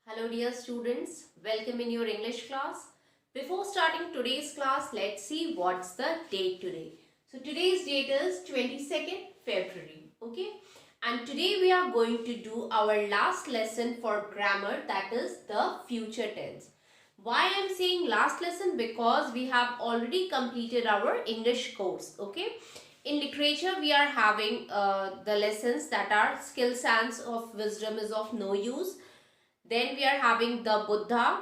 Hello dear students, welcome in your English class. Before starting today's class, let's see what's the date today. So today's date is 22nd February, okay? And today we are going to do our last lesson for grammar, that is the future tense. Why I am saying last lesson? Because we have already completed our English course, okay? In literature, we are having the lessons that are skill sense of wisdom is of no use. Then we are having the Buddha,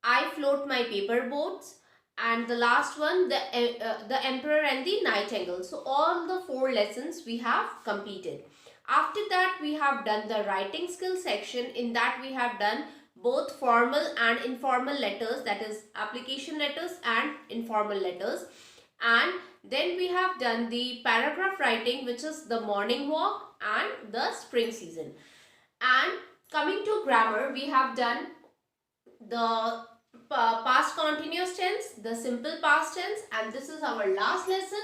I float my paper boats, and the last one, the Emperor and the Nightingale. So all the 4 lessons we have completed. After that, we have done the writing skill section. In that, we have done both formal and informal letters, that is application letters and informal letters. And then we have done the paragraph writing, which is the morning walk and the spring season. And coming to grammar, we have done the past continuous tense, the simple past tense, and this is our last lesson,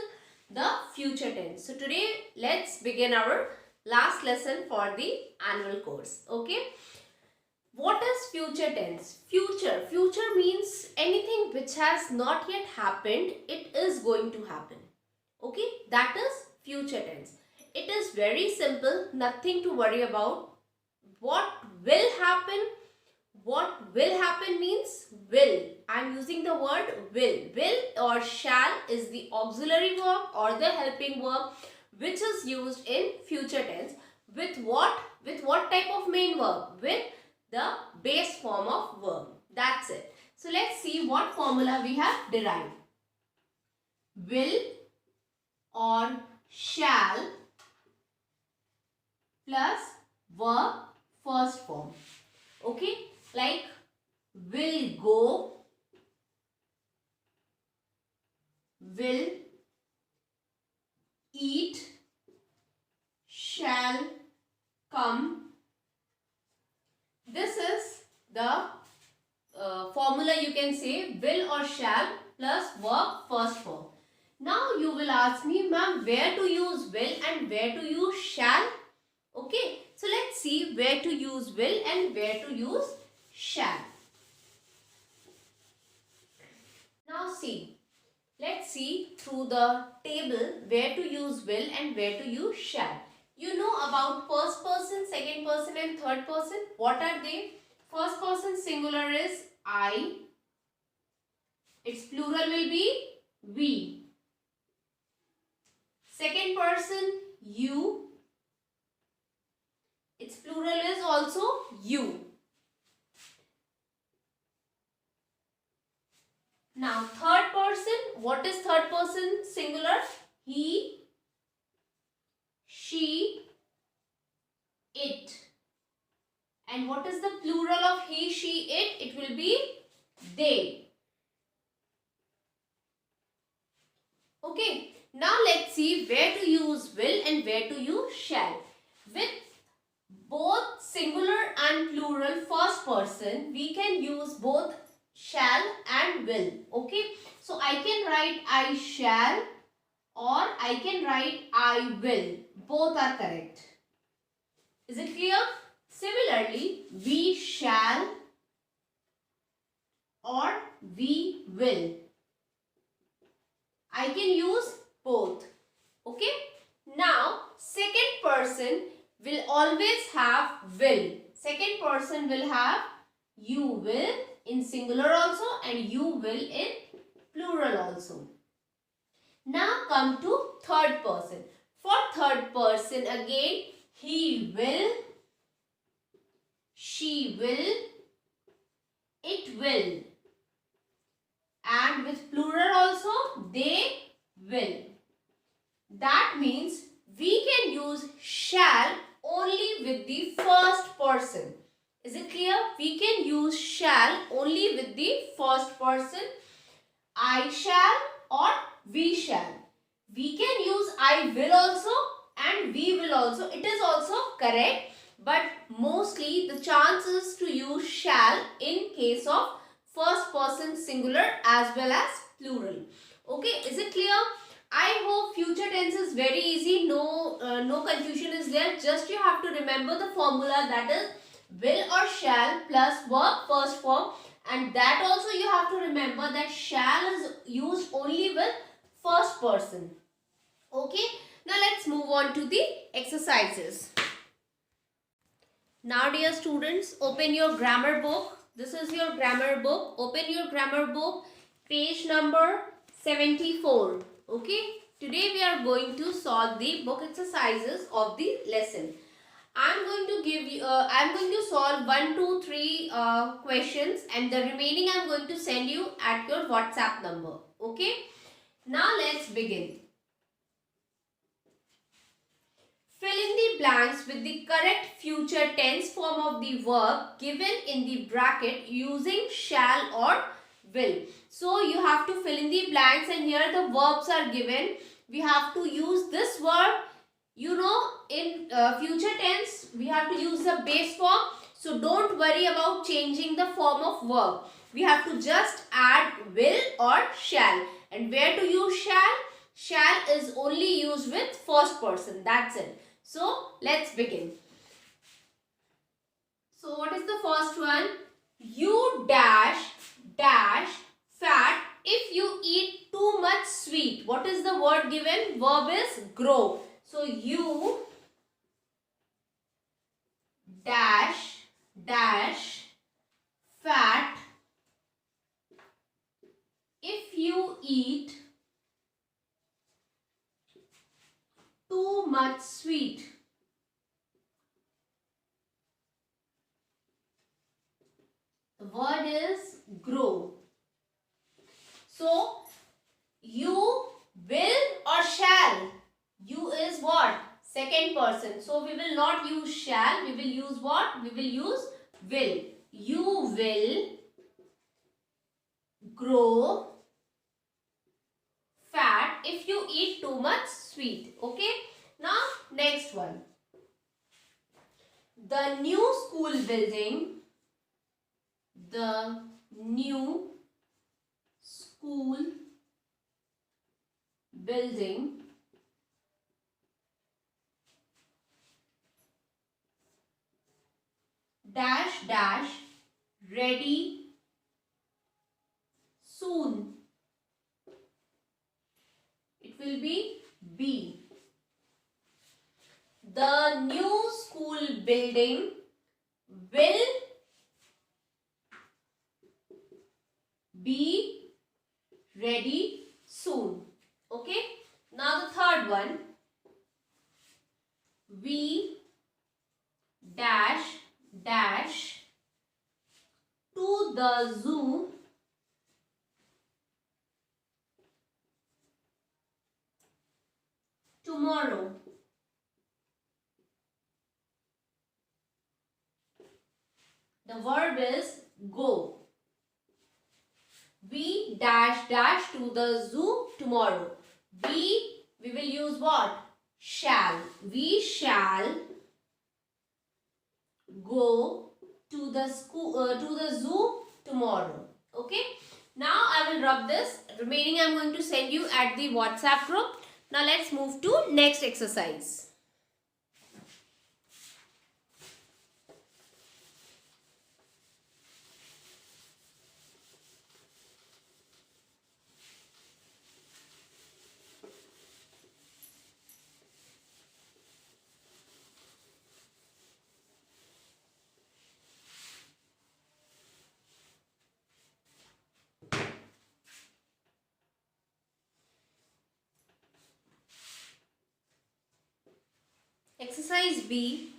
the future tense. So today let's begin our last lesson for the annual course. Okay, what is future tense? Future means anything which has not yet happened, it is going to happen. Okay, that is future tense. It is very simple, nothing to worry about. What will happen? What will happen means will. I am using the word will. Will or shall is the auxiliary verb or the helping verb which is used in future tense. With what? With what type of main verb? With the base form of verb. That's it. So let's see what formula we have derived. Will or shall plus verb first form. Okay, like will go, will eat, shall come. This is the formula, you can say will or shall plus verb first form. Now you will ask me, ma'am, where to use will and where to use shall? Okay, so let's see where to use will and where to use shall. Now see, let's see through the table where to use will and where to use shall. You know about first person, second person and third person. What are they? First person singular is I. Its plural will be we. Second person you. Its plural is also you. Now third person, what is third person singular? He, she, it. And what is the plural of he, she, it? It will be they. Okay, now let's see where to use will and where to use shall. With both singular and plural first person, we can use both shall and will. Okay, so I can write I shall or I can write I will. Both are correct. Is it clear? Similarly, we shall or we will. I can use both. Okay, now second person will always have will. Second person will have you will in singular also and you will in plural also. Now come to third person. For third person again, he will, she will, it will, and with plural also they will. That means we can use shall only with the first person. Is it clear? We can use shall only with the first person. I shall or we shall. We can use I will also and we will also. It is also correct, but mostly the chances to use shall in case of first person singular as well as plural. Okay, is it clear? I hope future tense is very easy. No confusion is there. Just you have to remember the formula, that is will or shall plus verb first form, and that also you have to remember that shall is used only with first person. Okay, now let's move on to the exercises. Now dear students, open your grammar book. This is your grammar book. Open your grammar book, page number 74. Okay, today we are going to solve the book exercises of the lesson. I'm going to give you, I'm going to solve 1, 2, 3 questions, and the remaining I'm going to send you at your WhatsApp number. Okay, now let's begin. Fill in the blanks with the correct future tense form of the verb given in the bracket using shall or will. So you have to fill in the blanks, and here the verbs are given. We have to use this verb. You know, in future tense we have to use the base form. So don't worry about changing the form of verb. We have to just add will or shall. And where to use shall? Shall is only used with first person. That's it. So let's begin. So what is the first one? You dash fat if you eat too much sweet. What is the word given? Verb is grow. So you dash fat if you eat too much sweet. The word is grow. So you will or shall. You is what? Second person. So we will not use shall. We will use what? We will use will. You will grow fat if you eat too much sweet. Okay. Now next one. The new school building. The new school building ready soon. It will be B. The new school building will be ready soon. Okay. Now the third one. We dash to the zoo tomorrow. The verb is go. We dash to the zoo tomorrow. We will use what? Shall. We shall go to the zoo tomorrow. Okay. Now I will rub this. Remaining I am going to send you at the WhatsApp group. Now let's move to next exercise. Exercise B.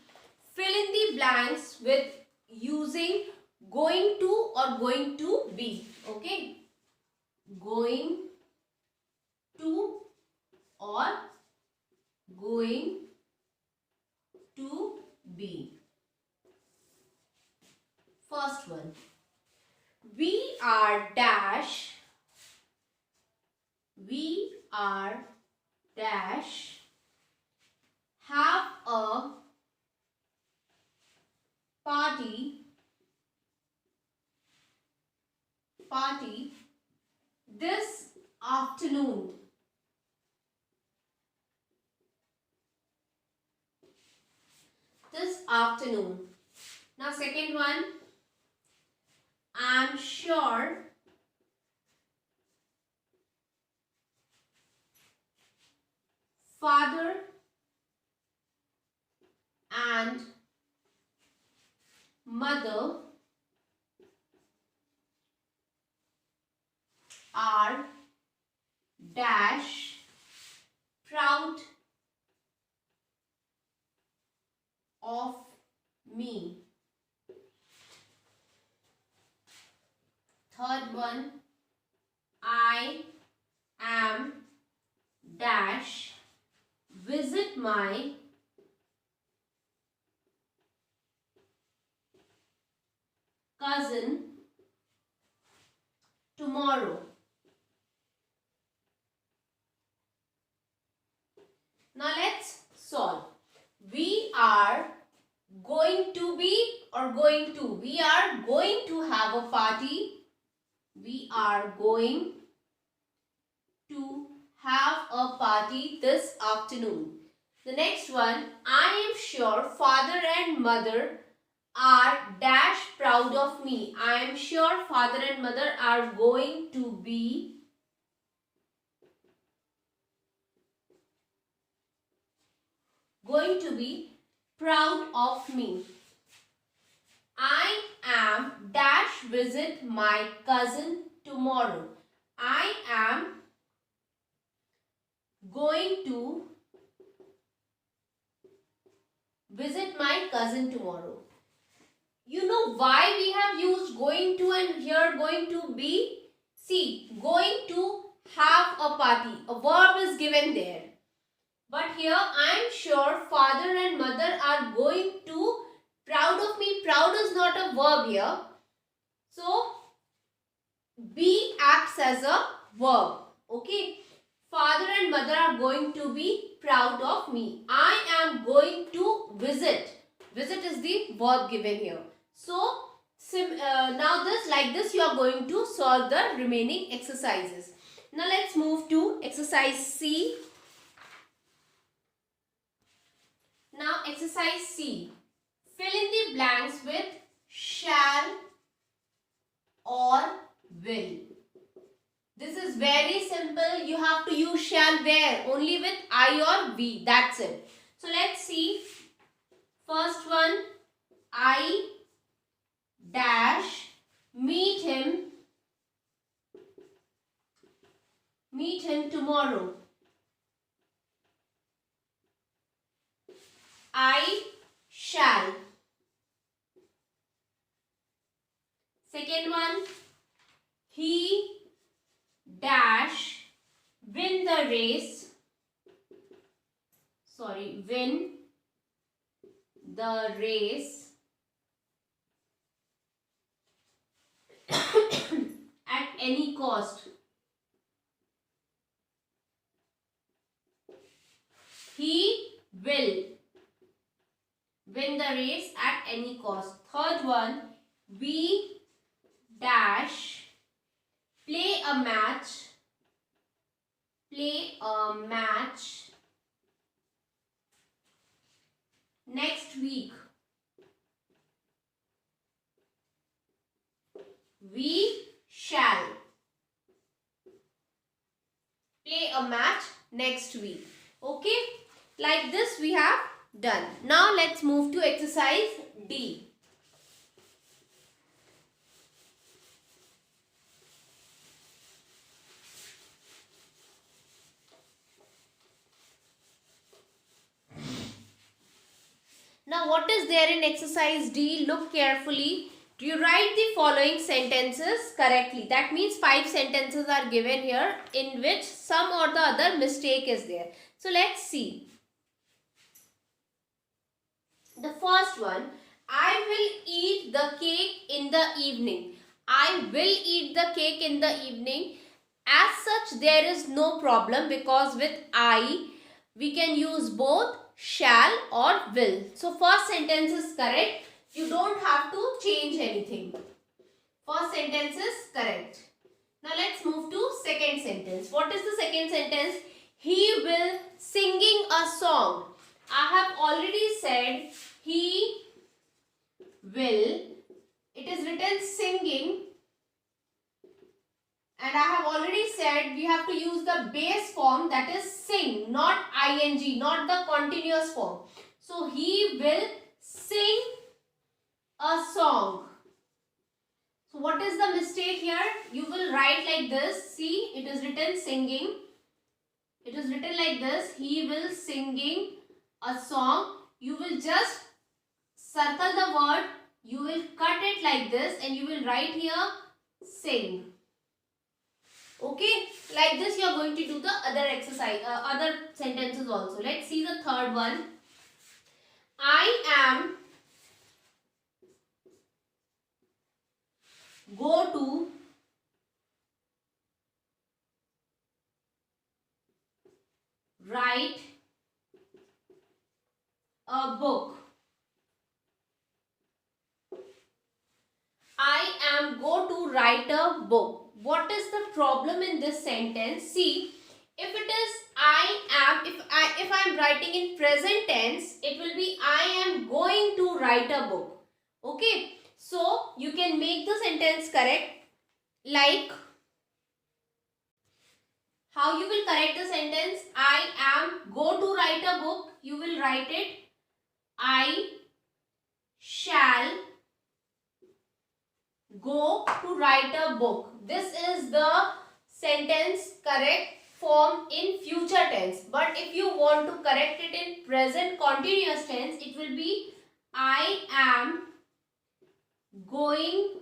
Fill in the blanks with using going to or going to be. Okay. Going to or going to be. First one. We are dash have a party this afternoon. Now second one, I'm sure father and mother are dash proud of me. Third one, I am dash visit my cousin tomorrow. Now let's solve. We are going to be or going to. We are going to have a party. We are going to have a party this afternoon. The next one, I am sure father and mother are dash proud of me. I am sure father and mother are going to be proud of me. I am dash visit my cousin tomorrow. I am going to visit my cousin tomorrow. You know why we have used going to and here going to be? See, going to have a party. A verb is given there. But here I am sure father and mother are going to proud of me. Proud is not a verb here. So, be acts as a verb. Okay. Father and mother are going to be proud of me. I am going to visit. Visit is the verb given here. So, now like this you are going to solve the remaining exercises. Now let's move to exercise C. Now exercise C. Fill in the blanks with shall or will. This is very simple. You have to use shall where? Only with I or we. That's it. So let's see. First one. I dash meet him tomorrow. I shall. Second one. He dash win the race. Win the race at any cost. He will win the race at any cost. Third one, we dash play a match next week. We shall play a match next week. Okay, like this we have done. Now let's move to exercise D. Now what is there in exercise D? Look carefully. Do you write the following sentences correctly? That means 5 sentences are given here in which some or the other mistake is there. So let's see. The first one, I will eat the cake in the evening. I will eat the cake in the evening. As such, there is no problem because with I, we can use both shall or will. So first sentence is correct. You don't have to change anything. First sentence is correct. Now let's move to second sentence. What is the second sentence? He will singing a song. I have already said he will. It is written singing. And I have already said we have to use the base form, that is sing, not ing, not the continuous form. So he will sing a song. So what is the mistake here? You will write like this. See, it is written singing. It is written like this. He will singing a song. You will just circle the word. You will cut it like this and you will write here sing. Okay, like this you are going to do the other exercise, other sentences also. Let's see the third one. I am go to write a book. I am go to write a book. What is the problem in this sentence? See, if it is I am, if I am writing in present tense, it will be I am going to write a book. Okay, so you can make the sentence correct. Like, how you will correct the sentence? I am go to write a book. You will write it I shall go to write a book. This is the sentence correct form in future tense. But if you want to correct it in present continuous tense, it will be I am going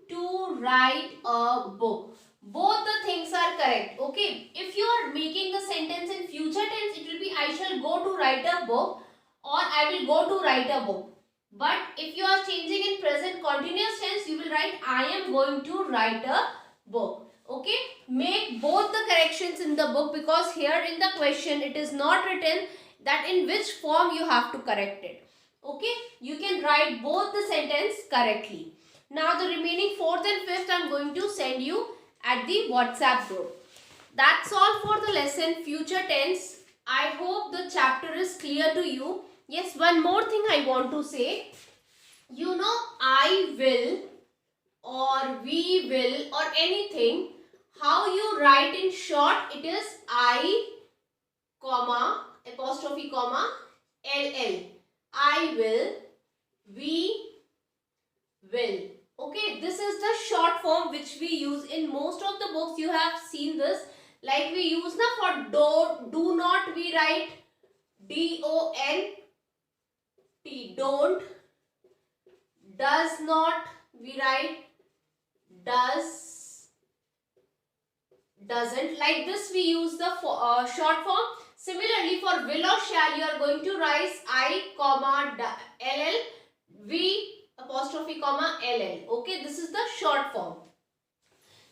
to write a book. Both the things are correct. Okay. If you are making the sentence in future tense, it will be I shall go to write a book or I will go to write a book. But if you are changing in present continuous tense, you will write I am going to write a book. Okay. Make both the corrections in the book, because here in the question it is not written that in which form you have to correct it. Okay. You can write both the sentence correctly. Now the remaining 4th and 5th I am going to send you at the WhatsApp group. That's all for the lesson future tense. I hope the chapter is clear to you. Yes, one more thing I want to say. You know, I will or we will or anything, how you write in short, it is I, comma, apostrophe, comma, LL. I will, we will. Okay, this is the short form which we use in most of the books. You have seen this. Like we use now for do not, we write DONT. Don't. Does not, we write does. Doesn't. Like this we use the short form. Similarly for will or shall, you are going to write I, comma, LL, we, apostrophe, comma, LL. Okay, this is the short form.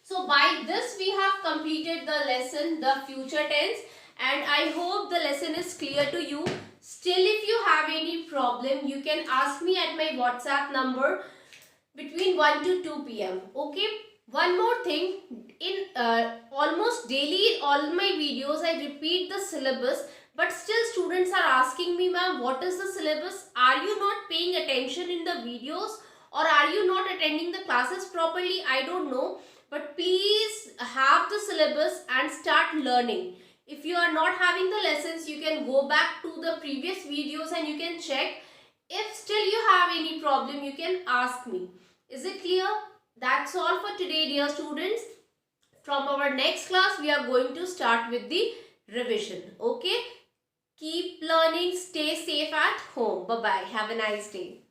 So by this we have completed the lesson, the future tense, and I hope the lesson is clear to you. Still, if you have any problem, you can ask me at my WhatsApp number between 1 to 2 p.m. Okay. One more thing, in almost daily all my videos I repeat the syllabus, but still students are asking me, ma'am, what is the syllabus? Are you not paying attention in the videos, or are you not attending the classes properly? I don't know, but please have the syllabus and start learning. If you are not having the lessons, you can go back to the previous videos and you can check. If still you have any problem, you can ask me. Is it clear? That's all for today, dear students. From our next class, we are going to start with the revision. Okay? Keep learning. Stay safe at home. Bye-bye. Have a nice day.